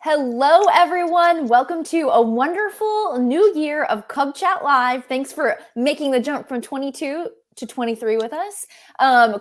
Hello, everyone. Welcome to a wonderful new year of Cub Chat Live. Thanks for making the jump from 22 to 23 with us.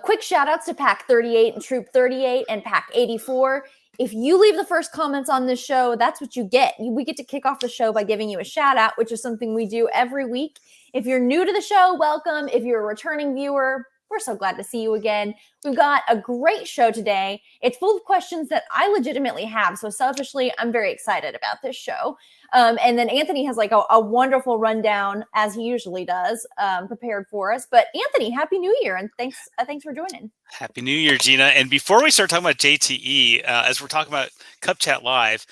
Quick shout outs to Pack 38 and Troop 38 and Pack 84. If you leave the first comments on this show, that's what you get. We get to kick off the show by giving you a shout out, which is something we do every week. If you're new to the show, welcome. If you're a returning viewer, we're so glad to see you again. We've got a great show today. It's full of questions that I legitimately have. So selfishly, I'm very excited about this show. And then Anthony has like a wonderful rundown, as he usually does, prepared for us. But Anthony, Happy New Year, and thanks for joining. Happy New Year, Gina. And before we start talking about JTE, as we're talking about Cub Chat Live,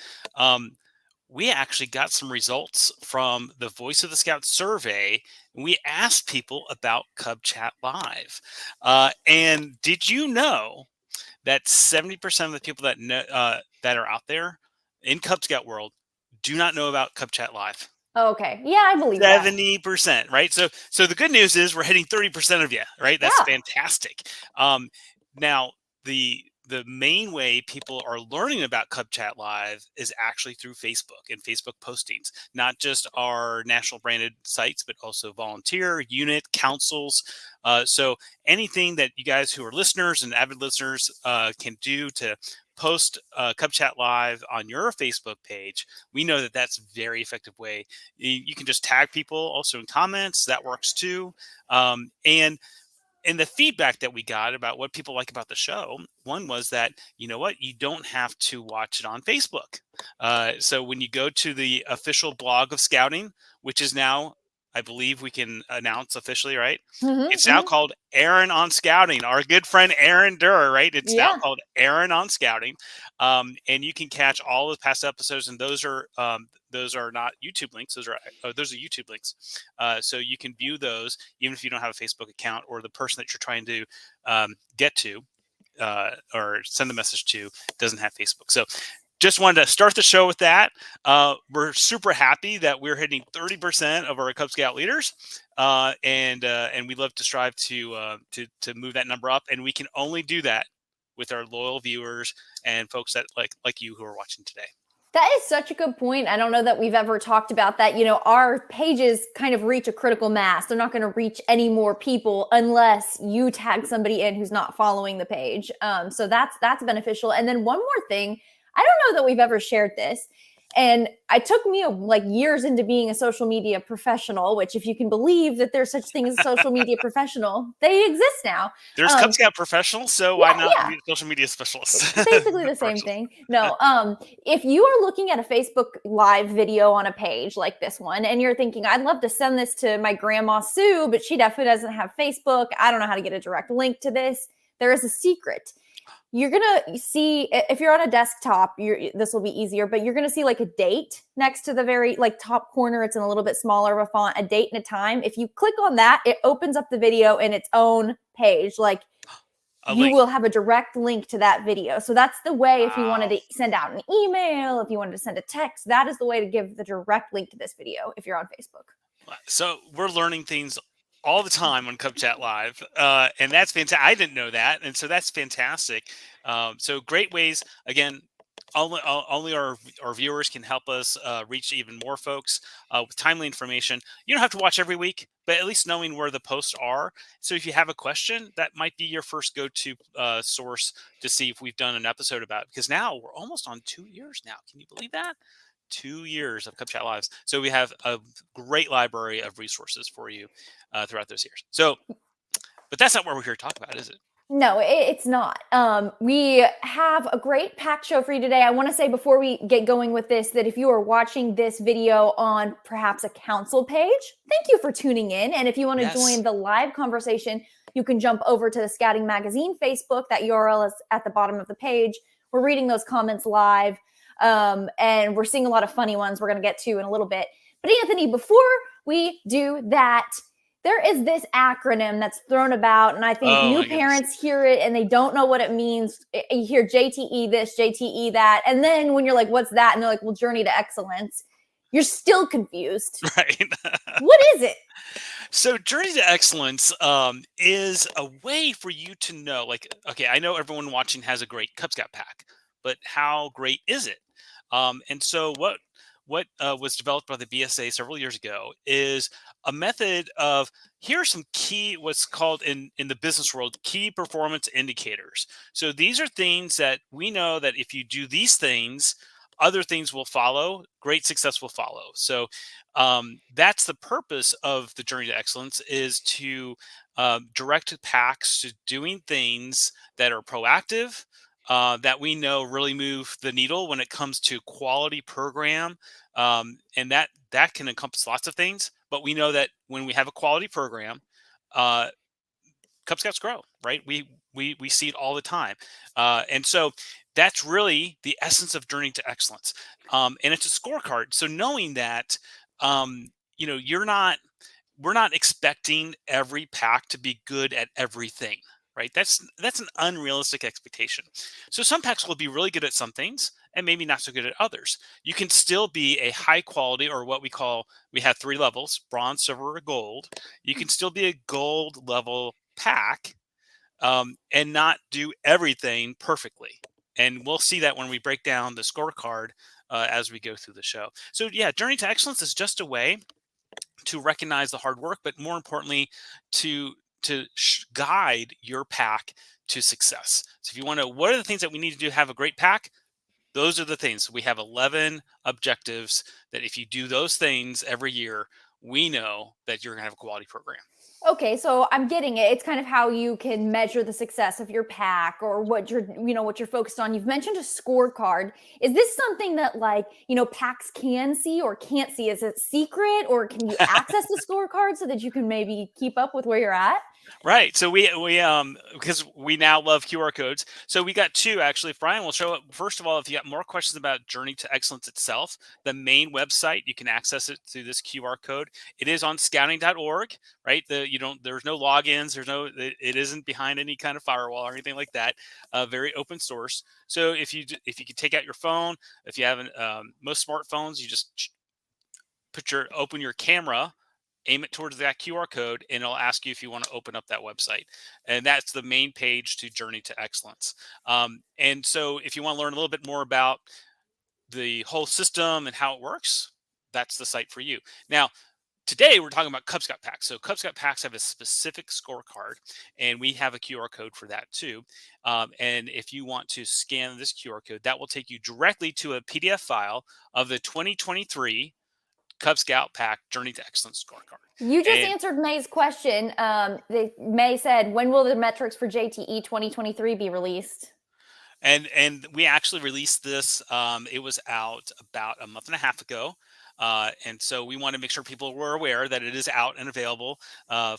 we actually got some results from the Voice of the Scout survey. We asked people about Cub Chat Live. And did you know that 70% of the people that know, that are out there in Cub Scout world do not know about Cub Chat Live? Okay. Yeah, I believe 70%, right? So the good news is we're hitting 30% of you, right? That's fantastic. Now the main way people are learning about Cub Chat Live is actually through Facebook and Facebook postings, not just our national branded sites, but also volunteer, unit, councils. So anything that you guys who are listeners and avid listeners can do to post Cub Chat Live on your Facebook page, we know that that's a very effective way. You can just tag people also in comments. That works too. And the feedback that we got about what people like about the show, one was that, you know what, you don't have to watch it on Facebook. So when you go to the official blog of Scouting, which is now, I believe we can announce officially, right? It's now called Aaron on Scouting. Our good friend Aaron Durr, right? It's now called Aaron on Scouting. And you can catch all the past episodes, and those are not YouTube links. Those are YouTube links. So you can view those even if you don't have a Facebook account, or the person that you're trying to get to or send the message to doesn't have Facebook. So just wanted to start the show with that. We're super happy that we're hitting 30% of our Cub Scout leaders, and we love to strive to move that number up. And we can only do that with our loyal viewers and folks that like you who are watching today. That is such a good point. I don't know that we've ever talked about that. You know, our pages kind of reach a critical mass. They're not going to reach any more people unless you tag somebody in who's not following the page. So that's beneficial. And then one more thing, I don't know that we've ever shared this. And it took me like years into being a social media professional, which if you can believe that there's such thing as a social media professional, they exist now. There's Cub Scout professionals, so why not be a social media specialist? It's basically the same thing. No, if you are looking at a Facebook Live video on a page like this one, and you're thinking, I'd love to send this to my grandma Sue, but she definitely doesn't have Facebook. I don't know how to get a direct link to this. There is a secret. You're going to see, if you're on a desktop, this will be easier, but you're going to see like a date next to the very like top corner. It's in a little bit smaller of a font, a date and a time. If you click on that, it opens up the video in its own page. Like you will have a direct link to that video. So that's the way. If you wanted to send out an email, if you wanted to send a text, that is the way to give the direct link to this video if you're on Facebook. So we're learning things all the time on Cub Chat Live, and that's fantastic. I didn't know that, and so that's fantastic. So great ways. Again, only our viewers can help us reach even more folks with timely information. You don't have to watch every week, but at least knowing where the posts are. So if you have a question, that might be your first go-to source to see if we've done an episode about it. Because now we're almost on 2 years now. Can you believe that? 2 years of Cub Chat Lives. So we have a great library of resources for you throughout those years. So, but that's not what we're here to talk about, is it? No, it's not. We have a great packed show for you today. I want to say before we get going with this, that if you are watching this video on perhaps a council page, thank you for tuning in. And if you want to join the live conversation, you can jump over to the Scouting Magazine Facebook. That URL is at the bottom of the page. We're reading those comments live. And we're seeing a lot of funny ones we're going to get to in a little bit. But Anthony, before we do that, there is this acronym that's thrown about, and I think new parents hear it and they don't know what it means. You hear JTE this, JTE that, and then when you're like, what's that? And they're like, well, Journey to Excellence. You're still confused. Right. What is it? So Journey to Excellence is a way for you to know, like, okay, I know everyone watching has a great Cub Scout pack, but how great is it? And so what was developed by the BSA several years ago is a method of, here are some key, what's called in the business world, key performance indicators. So these are things that we know that if you do these things, other things will follow, great success will follow. So that's the purpose of the Journey to Excellence, is to direct PACs to doing things that are proactive, that we know really move the needle when it comes to quality program. And that can encompass lots of things, but we know that when we have a quality program, uh, Cub Scouts grow, right? We see it all the time. And so that's really the essence of Journey to Excellence. And it's a scorecard. So knowing that, um, you're not we're not expecting every pack to be good at everything, right? That's an unrealistic expectation. So some packs will be really good at some things and maybe not so good at others. You can still be a high quality, or what we have 3 levels: bronze, silver, or gold. You can still be a gold level pack, and not do everything perfectly. And we'll see that when we break down the scorecard as we go through the show. So yeah, Journey to Excellence is just a way to recognize the hard work, but more importantly, to guide your pack to success. So if you want to, what are the things that we need to do to have a great pack? Those are the things. We have 11 objectives that if you do those things every year, we know that you're going to have a quality program. Okay, so I'm getting it. It's kind of how you can measure the success of your pack, or what you're focused on. You've mentioned a scorecard. Is this something that, like, packs can see or can't see? Is it secret, or can you access the scorecard so that you can maybe keep up with where you're at? Right. So we because we now love QR codes. So we got two actually. Brian will show it. First of all, if you got more questions about Journey to Excellence itself, the main website, you can access it through this QR code. It is on scouting.org, right? There's no logins, it isn't behind any kind of firewall or anything like that. Very open source. So if you can take out your phone, if you have most smartphones, you just open your camera, aim it towards that QR code, and it'll ask you if you want to open up that website. And that's the main page to Journey to Excellence. And so if you want to learn a little bit more about the whole system and how it works, that's the site for you. Now, today we're talking about Cub Scout packs. So Cub Scout packs have a specific scorecard, and we have a QR code for that too. And if you want to scan this QR code, that will take you directly to a PDF file of the 2023 Cub Scout Pack Journey to Excellence scorecard. You just And answered May's question. May said, when will the metrics for JTE 2023 be released? and we actually released this. It was out about a month and a half ago. And so we want to make sure people were aware that it is out and available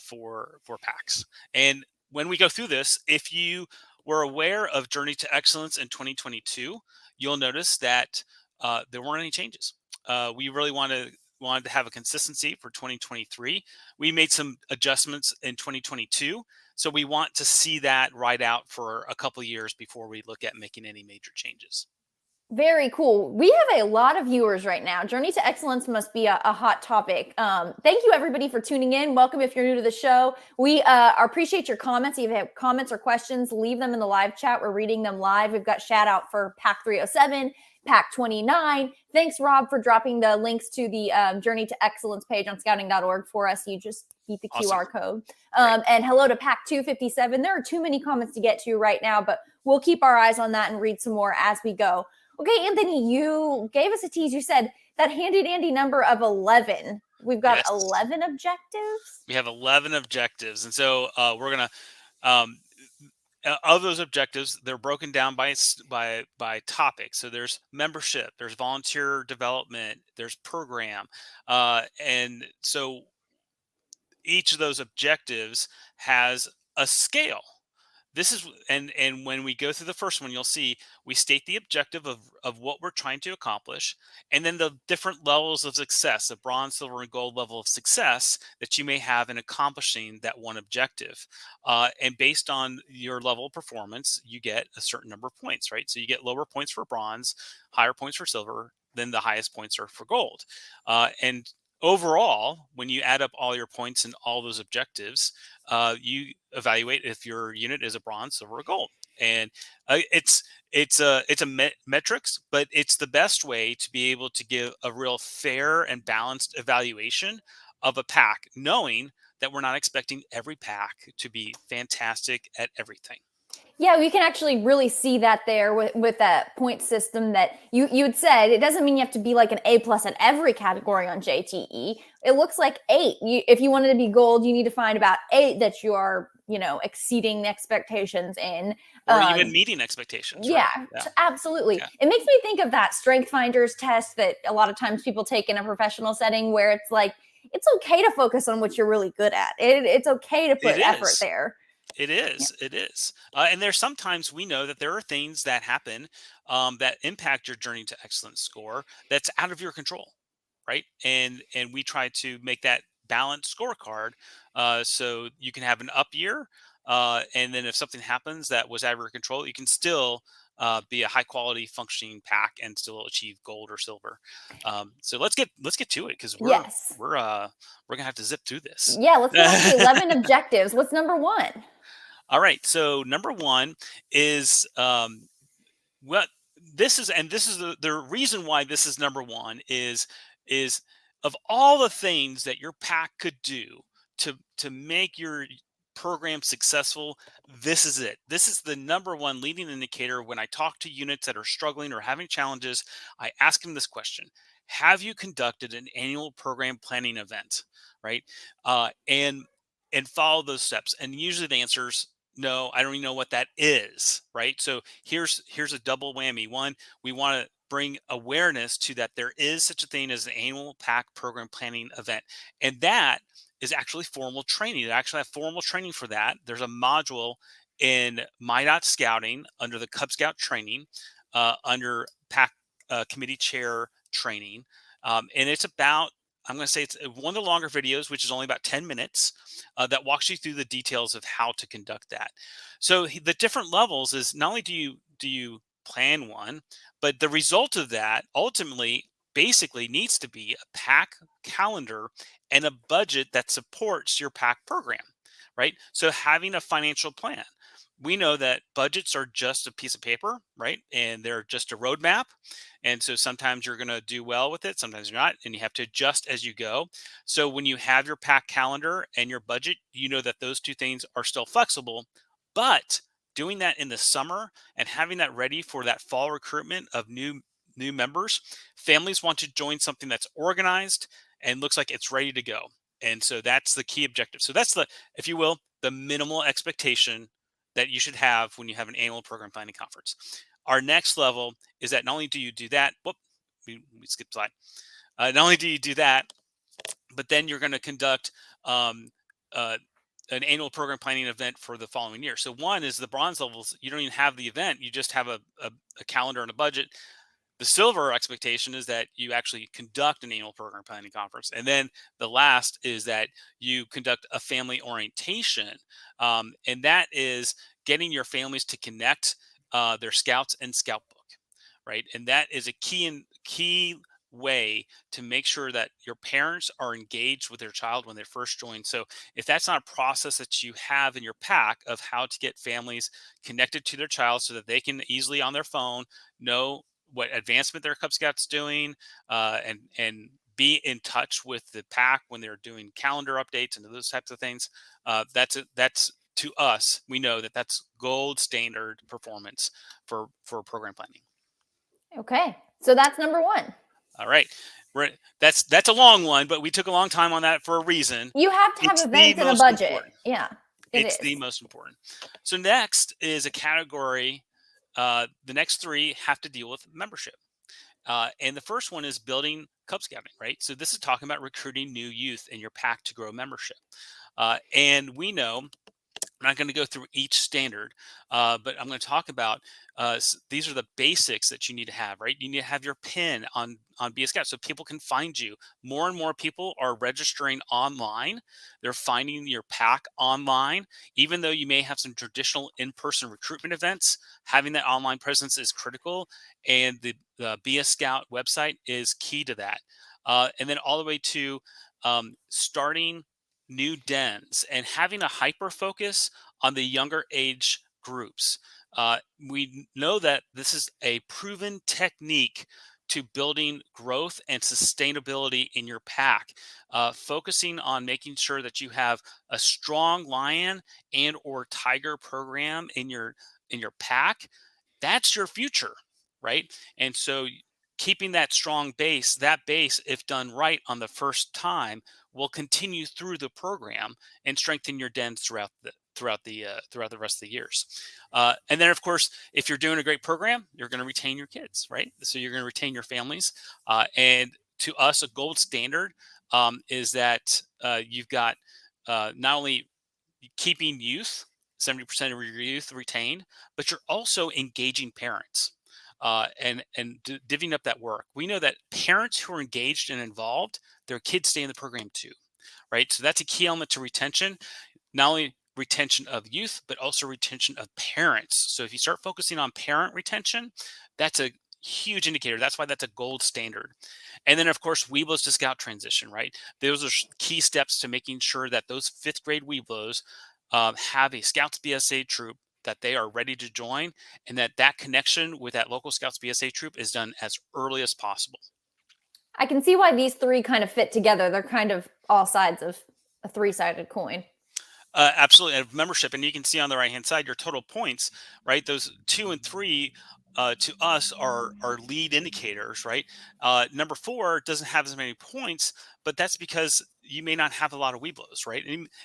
for packs. And when we go through this, if you were aware of Journey to Excellence in 2022, you'll notice that there weren't any changes. We really wanted to have a consistency for 2023. We made some adjustments in 2022. So we want to see that ride out for a couple of years before we look at making any major changes. Very cool. We have a lot of viewers right now. Journey to Excellence must be a hot topic. Thank you, everybody, for tuning in. Welcome if you're new to the show. We appreciate your comments. If you have comments or questions, leave them in the live chat. We're reading them live. We've got shout out for Pack 307, Pack 29. Thanks, Rob, for dropping the links to the Journey to Excellence page on scouting.org for us. You just beat the Awesome. QR code. And hello to Pack 257. There are too many comments to get to right now, but we'll keep our eyes on that and read some more as we go. Okay, Anthony, you gave us a tease. You said that handy dandy number of 11. We've got Yes. 11 objectives. We have 11 objectives. And so we're going to, of those objectives, they're broken down by topic. So there's membership, there's volunteer development, there's program. And so each of those objectives has a scale. This is and when we go through the first one, you'll see we state the objective of what we're trying to accomplish, and then the different levels of success, the bronze, silver, and gold level of success that you may have in accomplishing that one objective. And based on your level of performance, you get a certain number of points, right? So you get lower points for bronze, higher points for silver, then the highest points are for gold. And overall, when you add up all your points and all those objectives, you evaluate if your unit is a bronze, silver, or gold. And it's a metrics, but it's the best way to be able to give a real fair and balanced evaluation of a pack, knowing that we're not expecting every pack to be fantastic at everything. Yeah, we can actually really see that there with that point system that you had said. It doesn't mean you have to be like an A plus at every category on JTE. It looks like 8. If you wanted to be gold, you need to find about 8 that you are, exceeding the expectations in. Or even meeting expectations, right? Yeah, Yeah. absolutely. Yeah. It makes me think of that strength finders test that a lot of times people take in a professional setting, where it's like, it's okay to focus on what you're really good at. It's okay to It put effort is. there. It Yeah. is. It is. And there's sometimes we know that there are things that happen that impact your journey to excellence score that's out of your control, right? And we try to make that balanced scorecard so you can have an up year, and then if something happens that was out of your control, you can still be a high quality functioning pack and still achieve gold or silver. So let's get to it because Yes. we're gonna have to zip through this. Yeah, let's go down to the 11 objectives. What's number 1? All right. So number one is what this is, and this is the reason why this is number one is of all the things that your pack could do to make your program successful. This is it. This is the number one leading indicator. When I talk to units that are struggling or having challenges, I ask them this question: have you conducted an annual program planning event? Right. And follow those steps. And usually the answer's no, I don't even know what that is, right? So here's a double whammy. One, we want to bring awareness to that there is such a thing as an annual pack program planning event, and that is actually formal training. They actually have formal training for that. There's a module in My Scouting under the Cub Scout training, under pack committee chair training, and it's about, I'm going to say it's one of the longer videos, which is only about 10 minutes, that walks you through the details of how to conduct that. So the different levels is not only do you plan one, but the result of that ultimately basically needs to be a pack calendar and a budget that supports your pack program, right? So having a financial plan. We know that budgets are just a piece of paper, right? And they're just a roadmap. And so sometimes you're going to do well with it, sometimes you're not, and you have to adjust as you go. So when you have your pack calendar and your budget, you know that those two things are still flexible. But doing that in the summer and having that ready for that fall recruitment of new members, families want to join something that's organized and looks like it's ready to go. And so that's the key objective. So that's the, if you will, the minimal expectation that you should have when you have an annual program planning conference. Our next level is that not only do you do that, we skipped slide. Not only do you do that, but then you're going to conduct um, uh, an annual program planning event for the following year. So one is the bronze levels. You don't even have the event. You just have a calendar and a budget. The silver expectation is that you actually conduct an annual program planning conference. And then the last is that you conduct a family orientation. And that is getting your families to connect their scouts and scout book, right? And that is a key way to make sure that your parents are engaged with their child when they first join. So if that's not a process that you have in your pack of how to get families connected to their child so that they can easily on their phone know what advancement their Cub Scouts doing, and be in touch with the pack when they're doing calendar updates and those types of things. That's to us, we know that that's gold standard performance for program planning. Okay. So that's number 1. All right. That's a long one, but we took a long time on that for a reason. You have to have It's the events and a most budget. important. Yeah, it It's the is. most important. So next is a category. The next three have to deal with membership. And the first one is building Cub Scouting, right? So this is talking about recruiting new youth in your pack to grow membership. And we know, I'm not going to go through each standard, but I'm going to talk about these are the basics that you need to have, right? You need to have your pin on Be a Scout so people can find you. More and more people are registering online. They're finding your pack online. Even though you may have some traditional in-person recruitment events, having that online presence is critical, and the Be a Scout website is key to that. And then all the way to starting new dens and having a hyper focus on the younger age groups. We know that this is a proven technique to building growth and sustainability in your pack, focusing on making sure that you have a strong lion and or tiger program in your pack. That's your future, right? And so keeping that strong base, that base, if done right on the first time, will continue through the program and strengthen your dens throughout the rest of the years. And then, of course, if you're doing a great program, you're going to retain your kids, right? So you're going to retain your families. And to us, a gold standard is that you've got not only keeping youth, 70% of your youth retained, but you're also engaging parents and divvying up that work. We know that parents who are engaged and involved, their kids stay in the program too, right? So that's a key element to retention, not only retention of youth, but also retention of parents. So if you start focusing on parent retention, that's a huge indicator. That's why that's a gold standard. And then, of course, Weeblos to Scout transition, right? Those are key steps to making sure that those fifth grade Weeblos have a Scouts BSA troop that they are ready to join, and that connection with that local Scouts BSA troop is done as early as possible. I can see why these three kind of fit together. They're kind of all sides of a three-sided coin. Absolutely, and membership, and you can see on the right hand side your total points, right? Those 2 and 3 to us are lead indicators, right? Number 4 doesn't have as many points, but that's because you may not have a lot of Weeblos, right?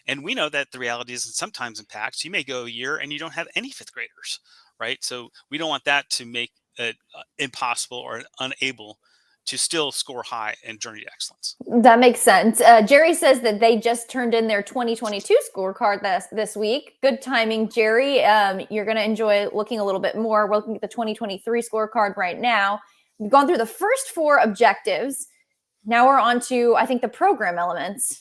And we know that the reality is that sometimes in packs you may go a year and you don't have any fifth graders, right? So we don't want that to make it impossible or unable to still score high and journey to excellence. That makes sense. Jerry says that they just turned in their 2022 scorecard this week. Good timing, Jerry. You're going to enjoy looking a little bit more. We're looking at the 2023 scorecard right now. We've gone through the first 4 objectives. Now we're on to, I think, the program elements.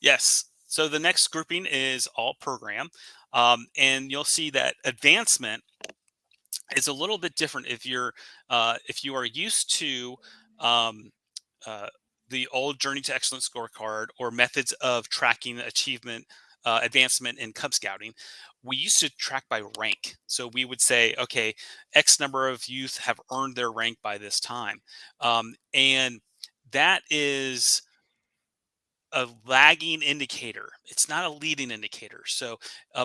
Yes. So the next grouping is all program. And you'll see that advancement is a little bit different if you are used to um, uh, the old Journey to Excellence scorecard or methods of tracking achievement advancement in Cub Scouting. We used to track by rank. So we would say, okay, X number of youth have earned their rank by this time. And that is a lagging indicator. It's not a leading indicator. So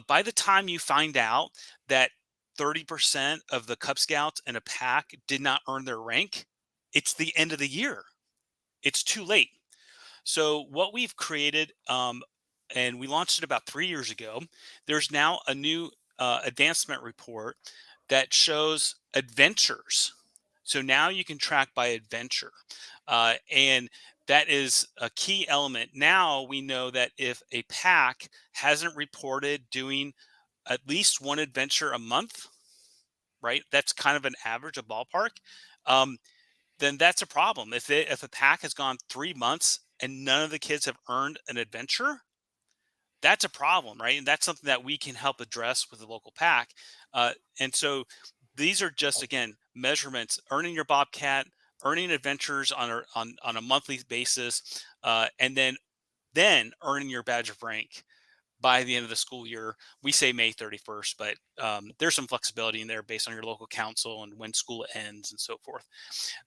by the time you find out that 30% of the Cub Scouts in a pack did not earn their rank, it's the end of the year. It's too late. So what we've created, and we launched it about 3 years ago, there's now a new advancement report that shows adventures. So now you can track by adventure. And that is a key element. Now we know that if a pack hasn't reported doing at least one adventure a month, right? That's kind of an average, a ballpark. Then that's a problem. If a pack has gone 3 months and none of the kids have earned an adventure, that's a problem, right? And that's something that we can help address with the local pack. And so these are just again measurements: earning your Bobcat, earning adventures on a monthly basis, and then earning your badge of rank by the end of the school year. We say May 31st, but there's some flexibility in there based on your local council and when school ends and so forth.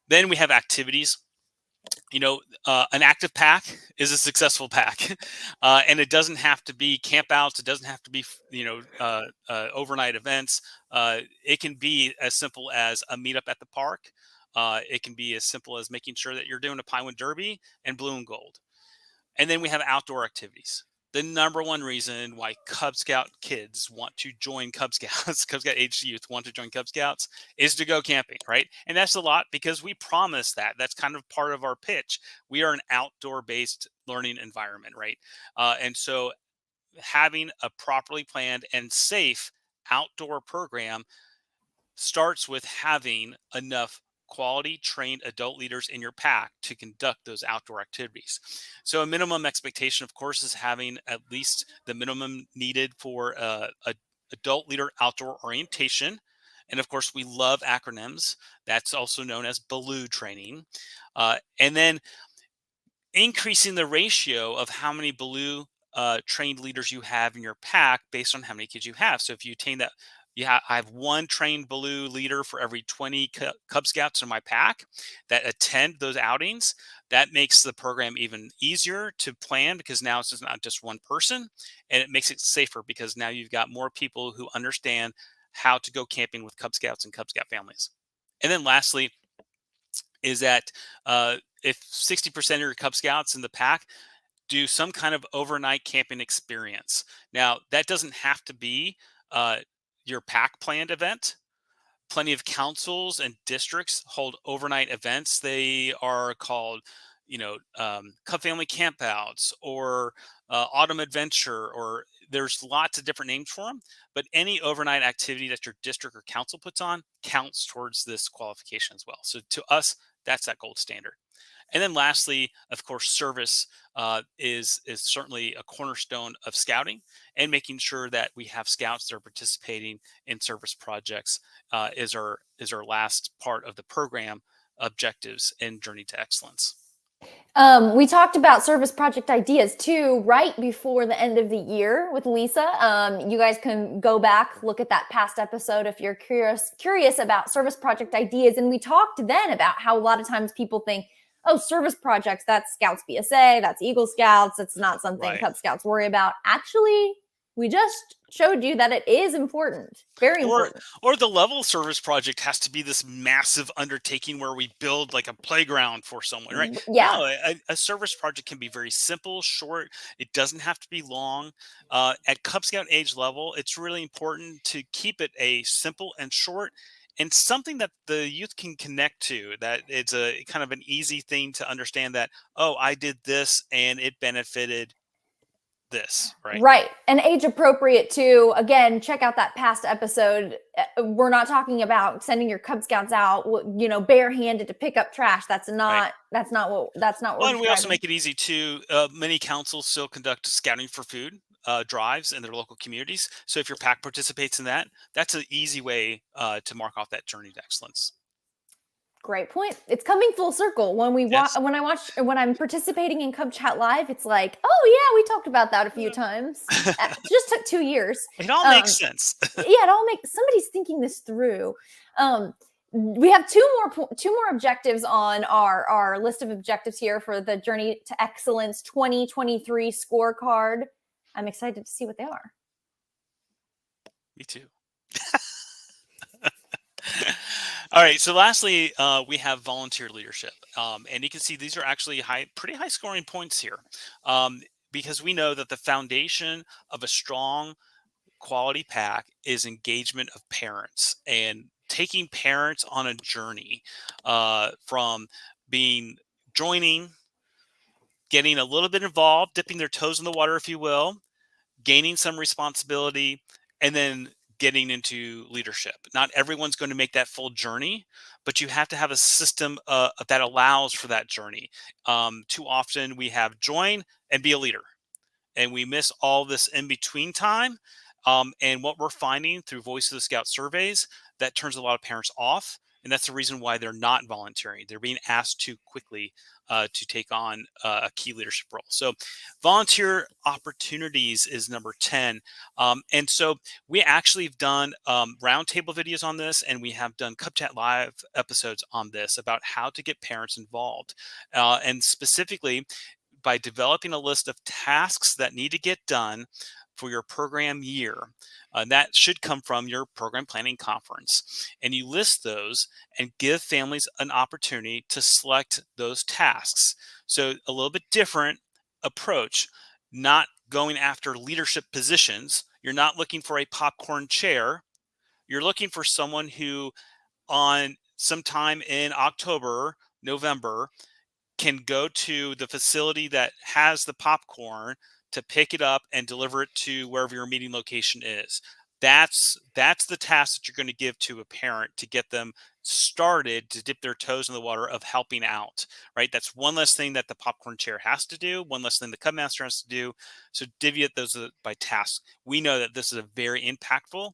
Then we have activities. An active pack is a successful pack, and it doesn't have to be campouts. It doesn't have to be, overnight events. It can be as simple as a meetup at the park. It can be as simple as making sure that you're doing a Pinewood Derby and blue and gold. And then we have outdoor activities. The number one reason why Cub Scout kids want to join Cub Scouts, Cub Scout age youth want to join Cub Scouts, is to go camping, right? And that's a lot because we promise that. That's kind of part of our pitch. We are an outdoor-based learning environment, right? And so having a properly planned and safe outdoor program starts with having enough quality trained adult leaders in your pack to conduct those outdoor activities. So a minimum expectation, of course, is having at least the minimum needed for a adult leader outdoor orientation. And of course, we love acronyms. That's also known as BALOO training. And then increasing the ratio of how many BALOO trained leaders you have in your pack based on how many kids you have. So if you attain that Yeah, I have one trained blue leader for every 20 Cub Scouts in my pack that attend those outings. That makes the program even easier to plan because now it's just not just one person, and it makes it safer because now you've got more people who understand how to go camping with Cub Scouts and Cub Scout families. And then lastly is that if 60% of your Cub Scouts in the pack do some kind of overnight camping experience. Now, that doesn't have to be uh, your pack planned event. Plenty of councils and districts hold overnight events. They are called, Cub Family Campouts or Autumn Adventure, or there's lots of different names for them. But any overnight activity that your district or council puts on counts towards this qualification as well. So to us, that's that gold standard. And then lastly, of course, service is certainly a cornerstone of scouting, and making sure that we have scouts that are participating in service projects is our last part of the program objectives in Journey to Excellence. We talked about service project ideas too, right before the end of the year with Lisa. You guys can go back, look at that past episode if you're curious about service project ideas. And we talked then about how a lot of times people think, oh, service projects, that's Scouts BSA, that's Eagle Scouts. It's not something Right. Cub Scouts worry about. Actually, we just showed you that it is important, very important. Or the level service project has to be this massive undertaking where we build like a playground for someone, right? Yeah. No, a service project can be very simple, short. It doesn't have to be long. At Cub Scout age level, it's really important to keep it a simple and short, and something that the youth can connect to, that it's a kind of an easy thing to understand that, oh, I did this and it benefited this, right? Right. And age appropriate too. Again, check out that past episode. We're not talking about sending your Cub Scouts out, barehanded to pick up trash. That's Right. not what Well, we're and we also describing. make it easy too. Many councils still conduct scouting for food drives in their local communities. So if your pack participates in that, that's an easy way to mark off that journey to excellence. Great point. It's coming full circle. Yes. When I'm participating in Cub Chat Live, it's like, oh yeah, we talked about that a few times. It just took 2 years. It all makes sense. Yeah, somebody's thinking this through. We have two more objectives on our list of objectives here for the Journey to Excellence 2023 scorecard. I'm excited to see what they are. Me too. All right. So lastly, we have volunteer leadership. And you can see these are actually pretty high scoring points here, because we know that the foundation of a strong quality pack is engagement of parents, and taking parents on a journey from joining, getting a little bit involved, dipping their toes in the water, if you will, gaining some responsibility, and then getting into leadership. Not everyone's going to make that full journey, but you have to have a system that allows for that journey. Too often we have join and be a leader, and we miss all this in between time. And what we're finding through Voice of the Scout surveys, that turns a lot of parents off. And that's the reason why they're not volunteering. They're being asked too quickly to take on a key leadership role. So volunteer opportunities is number 10. And so we actually have done roundtable videos on this, and we have done Cub Chat Live episodes on this about how to get parents involved. And specifically, by developing a list of tasks that need to get done for your program year. That should come from your program planning conference. And you list those and give families an opportunity to select those tasks. So a little bit different approach, not going after leadership positions. You're not looking for a popcorn chair. You're looking for someone who on sometime in October, November, can go to the facility that has the popcorn to pick it up and deliver it to wherever your meeting location is. That's the task that you're going to give to a parent to get them started to dip their toes in the water of helping out, right? That's one less thing that the popcorn chair has to do, one less thing the Cub Master has to do. So divvy those by task. We know that this is a very impactful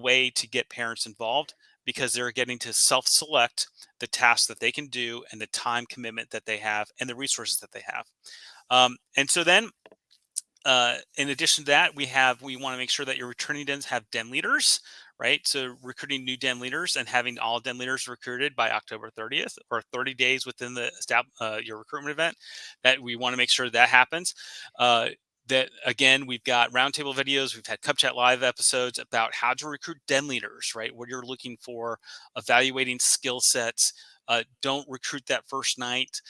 way to get parents involved, because they're getting to self-select the tasks that they can do and the time commitment that they have and the resources that they have. And so then, in addition to that, we want to make sure that your returning dens have den leaders, right? So recruiting new den leaders and having all den leaders recruited by October 30th, or 30 days within the your recruitment event, that we want to make sure that happens. That again, we've got roundtable videos, we've had Cub Chat Live episodes about how to recruit den leaders, right? What you're looking for, evaluating skill sets. Don't recruit that first night.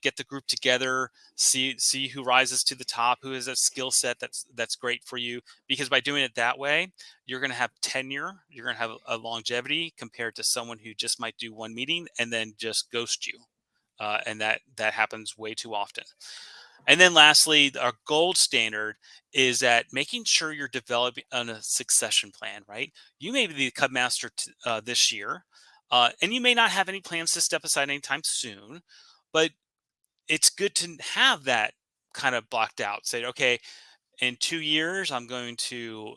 Get the group together, see who rises to the top, who has a skill set that's great for you. Because by doing it that way, you're going to have tenure, you're going to have a longevity compared to someone who just might do one meeting and then just ghost you. And that happens way too often. And then lastly, our gold standard is that making sure you're developing on a succession plan, right? You may be the Cub Master this year, and you may not have any plans to step aside anytime soon, but it's good to have that kind of blocked out. Say, okay, in 2 years, I'm going to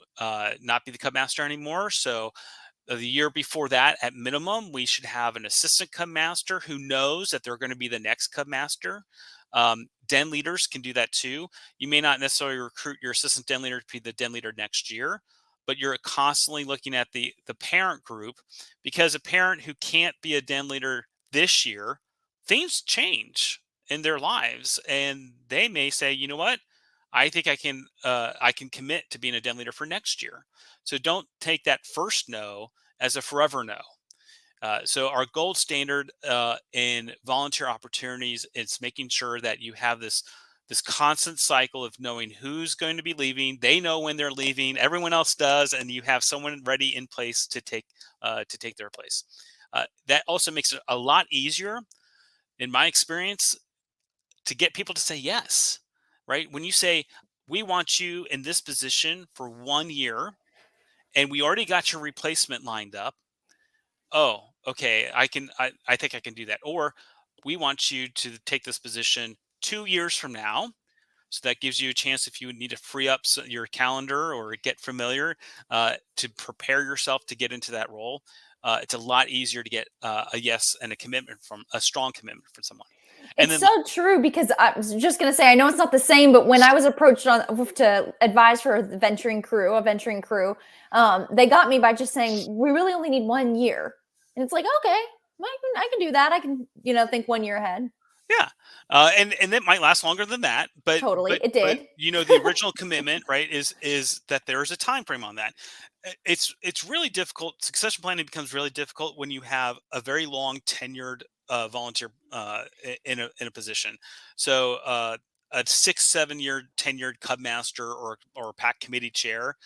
not be the Cub Master anymore. So the year before that, at minimum, we should have an assistant Cub Master who knows that they're going to be the next Cub Master. Den leaders can do that too. You may not necessarily recruit your assistant den leader to be the den leader next year, but you're constantly looking at the parent group, because a parent who can't be a den leader this year, things change in their lives, and they may say, you know what, I think I can commit to being a den leader for next year. So don't take that first no as a forever no. So our gold standard in volunteer opportunities is making sure that you have this constant cycle of knowing who's going to be leaving. They know when they're leaving. Everyone else does, and you have someone ready in place to take their place. That also makes it a lot easier, in my experience, to get people to say yes. Right? When you say, we want you in this position for 1 year, and we already got your replacement lined up. Oh, okay, I think I can do that. Or we want you to take this position 2 years from now. So that gives you a chance, if you need to free up your calendar or get familiar, to prepare yourself to get into that role. It's a lot easier to get a yes and a strong commitment from someone. And It's then, so true, because I was just going to say, I know it's not the same, but when I was approached to advise for a venturing crew, they got me by just saying, we really only need 1 year. And it's like, okay, I can do that. I can, think 1 year ahead. yeah, and it might last longer than that, but Totally. It but did. the original commitment, right, is that there is a time frame on that. It's really difficult. Succession planning becomes really difficult when you have a very long tenured volunteer in a position. So a 6-7 year tenured Cub Master or pack committee chair,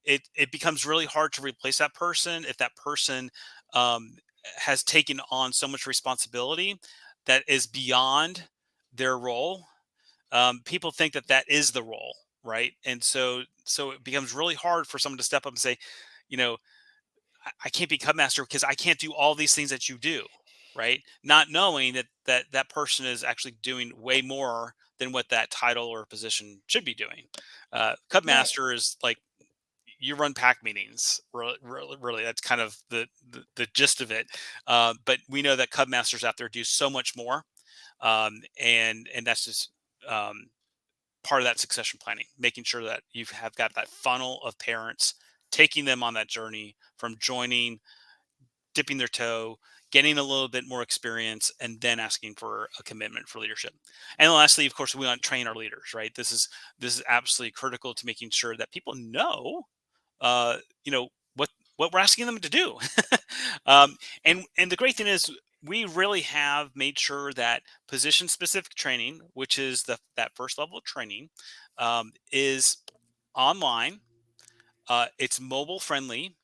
it becomes really hard to replace that person if that person um, has taken on so much responsibility that is beyond their role. People think that that is the role, right? And so it becomes really hard for someone to step up and say, you know, I can't be Cub Master because I can't do all these things that you do, right? Not knowing that person is actually doing way more than what that title or position should be doing. Cub Right. Master is like, you run pack meetings. Really, that's kind of the gist of it. But we know that Cub Masters out there do so much more, and that's just part of that succession planning, making sure that you have got that funnel of parents, taking them on that journey from joining, dipping their toe, getting a little bit more experience, and then asking for a commitment for leadership. And lastly, of course, we want to train our leaders, right? This is absolutely critical to making sure that people know uh, you know what we're asking them to do. And the great thing is, we really have made sure that position specific training, which is that first level of training, is online. It's mobile friendly.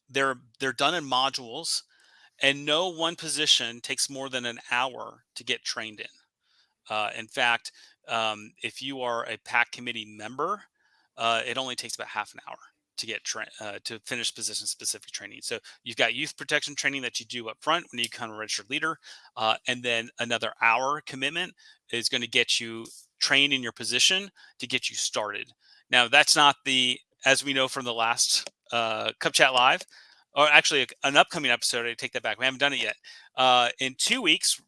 They're done in modules, and no one position takes more than an hour to get trained in. In fact, if you are a PAC committee member, it only takes about half an hour to to finish position specific training. So you've got youth protection training that you do up front when you become a registered leader, and then another hour commitment is going to get you trained in your position to get you started. Now, that's not as we know from the last Cub Chat Live, or actually an upcoming episode. I take that back. We haven't done it yet. In 2 weeks,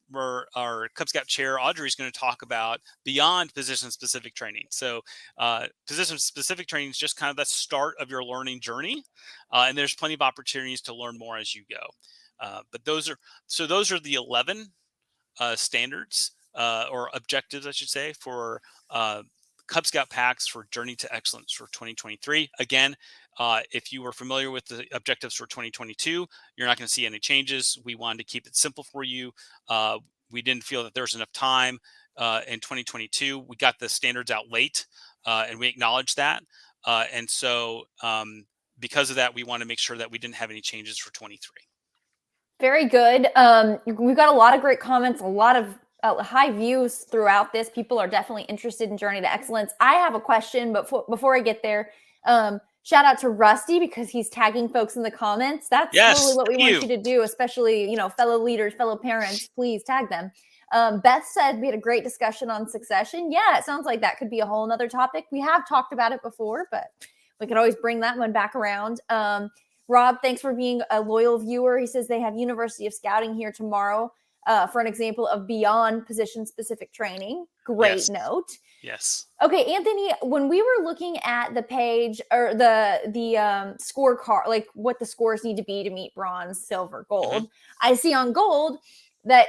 our Cub Scout chair Audrey is going to talk about beyond position-specific training. So, position-specific training is just kind of the start of your learning journey, and there's plenty of opportunities to learn more as you go. But those are the 11 standards or objectives, I should say, for Cub Scout packs for Journey to Excellence for 2023. Again, if you were familiar with the objectives for 2022, you're not going to see any changes. We wanted to keep it simple for you. We didn't feel that there was enough time in 2022. We got the standards out late, and we acknowledged that. And so because of that, we want to make sure that we didn't have any changes for 23. Very good. We've got a lot of great comments, a lot of high views throughout this. People are definitely interested in Journey to Excellence. I have a question, but before I get there, shout out to Rusty because he's tagging folks in the comments. That's totally what we want you to do, especially, fellow leaders, fellow parents, please tag them. Beth said we had a great discussion on succession. Yeah, it sounds like that could be a whole nother topic. We have talked about it before, but we could always bring that one back around. Rob, thanks for being a loyal viewer. He says they have University of Scouting here tomorrow for an example of beyond position-specific training. Great note. Yes. Okay, Anthony, when we were looking at the page or the scorecard, like what the scores need to be to meet bronze, silver, gold, I see on gold that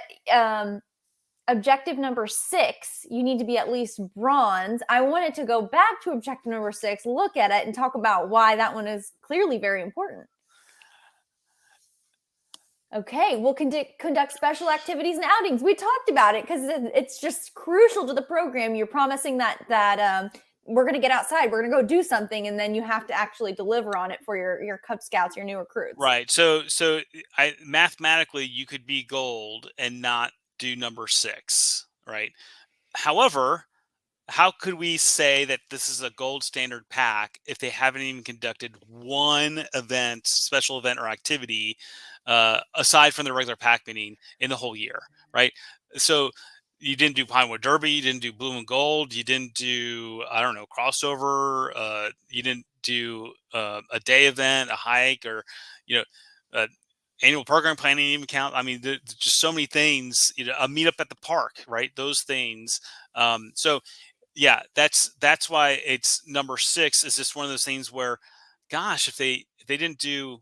objective number 6, you need to be at least bronze. I wanted to go back to objective number 6, look at it, and talk about why that one is clearly very important. Okay, we'll conduct special activities and outings. We talked about it because it's just crucial to the program. You're promising that we're going to get outside, we're going to go do something, and then you have to actually deliver on it for your Cub Scouts, your new recruits. Right. So mathematically, you could be gold and not do number 6, right? However, how could we say that this is a gold standard pack if they haven't even conducted one event, special event, or activity aside from the regular pack meeting in the whole year, right? So you didn't do Pinewood Derby, you didn't do Blue and Gold, you didn't do, I don't know, crossover, you didn't do a day event, a hike, or annual program planning even count. I mean, there's just so many things. A meetup at the park, right? Those things. So yeah, that's why it's number 6 is just one of those things where, gosh, if they didn't do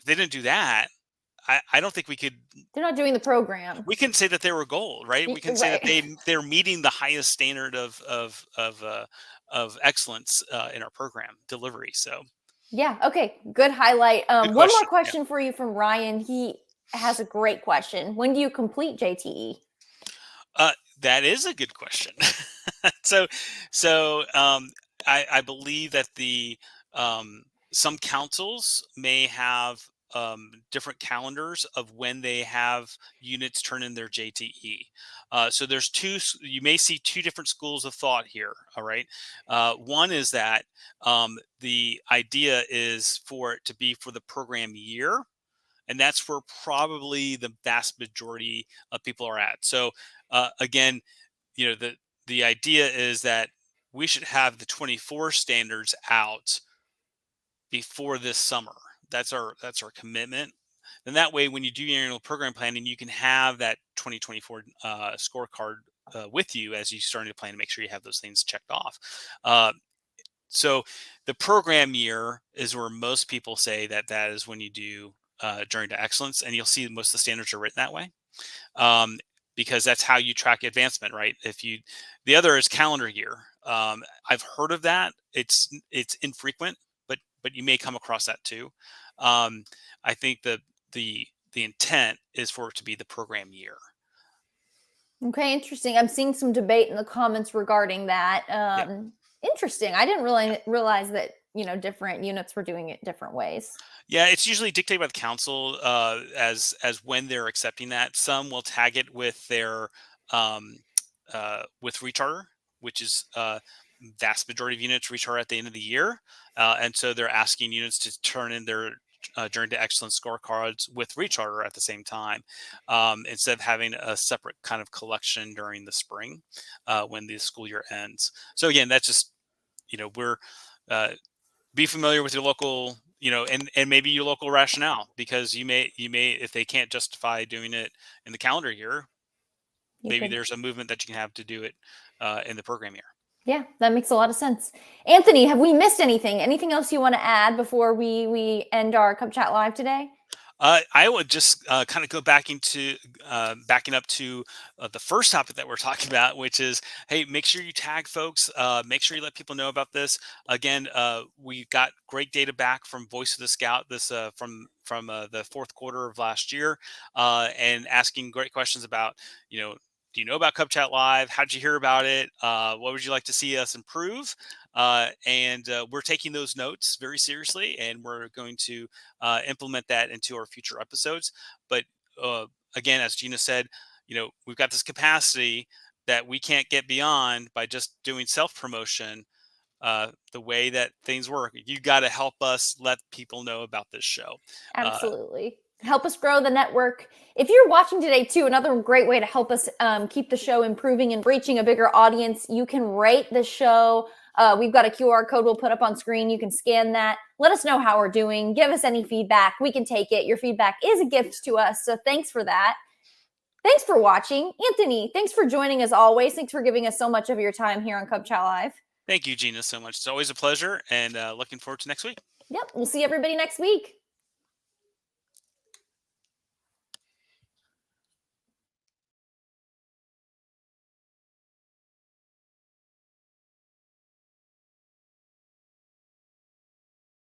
that, I don't think we could. They're not doing the program. We can say that they were gold, right? We can say that they're meeting the highest standard of excellence in our program delivery. So. Yeah. Okay. Good highlight. One more question for you from Ryan. He has a great question. When do you complete JTE? That is a good question. I believe that some councils may have different calendars of when they have units turn in their JTE. So there's you may see 2 different schools of thought here. All right. One is that the idea is for it to be for the program year. And that's where probably the vast majority of people are at. So again, the idea is that we should have the 24 standards out before this summer. That's our commitment. Then that way, when you do your annual program planning, you can have that 2024 scorecard with you as you starting to plan to make sure you have those things checked off. So the program year is where most people say that is when you do Journey to Excellence, and you'll see most of the standards are written that way. Because that's how you track advancement, right? The other is calendar year. I've heard of that. It's infrequent, but you may come across that too. I think the intent is for it to be the program year. Okay, interesting. I'm seeing some debate in the comments regarding that. Interesting. I didn't realize that different units were doing it different ways. Yeah, it's usually dictated by the council as when they're accepting that. Some will tag it with their with recharter, which is vast majority of units recharter at the end of the year, and so they're asking units to turn in their Journey to Excellence scorecards with recharter at the same time, instead of having a separate kind of collection during the spring when the school year ends. So again, that's just we're be familiar with your local and maybe your local rationale, because you may, if they can't justify doing it in the calendar year, maybe there's a movement that you can have to do it in the program year. Yeah, that makes a lot of sense. Anthony, have we missed anything? Anything else you want to add before we end our Cub Chat Live today? I would just kind of go backing up to the first topic that we're talking about, which is, hey, make sure you tag folks. Make sure you let people know about this. Again, we got great data back from Voice of the Scout, this from the fourth quarter of last year, and asking great questions about, do you know about Cub Chat Live? How did you hear about it? What would you like to see us improve? And we're taking those notes very seriously, and we're going to implement that into our future episodes. But again, as Gina said, we've got this capacity that we can't get beyond by just doing self-promotion. The way that things work, you got to help us let people know about this show. Absolutely. Help us grow the network. If you're watching today too, another great way to help us keep the show improving and reaching a bigger audience, you can rate the show. We've got a QR code we'll put up on screen. You can scan that. Let us know how we're doing. Give us any feedback. We can take it. Your feedback is a gift to us. So thanks for that. Thanks for watching. Anthony, thanks for joining as always. Thanks for giving us so much of your time here on Cub Chat Live. Thank you, Gina, so much. It's always a pleasure, and looking forward to next week. Yep. We'll see everybody next week.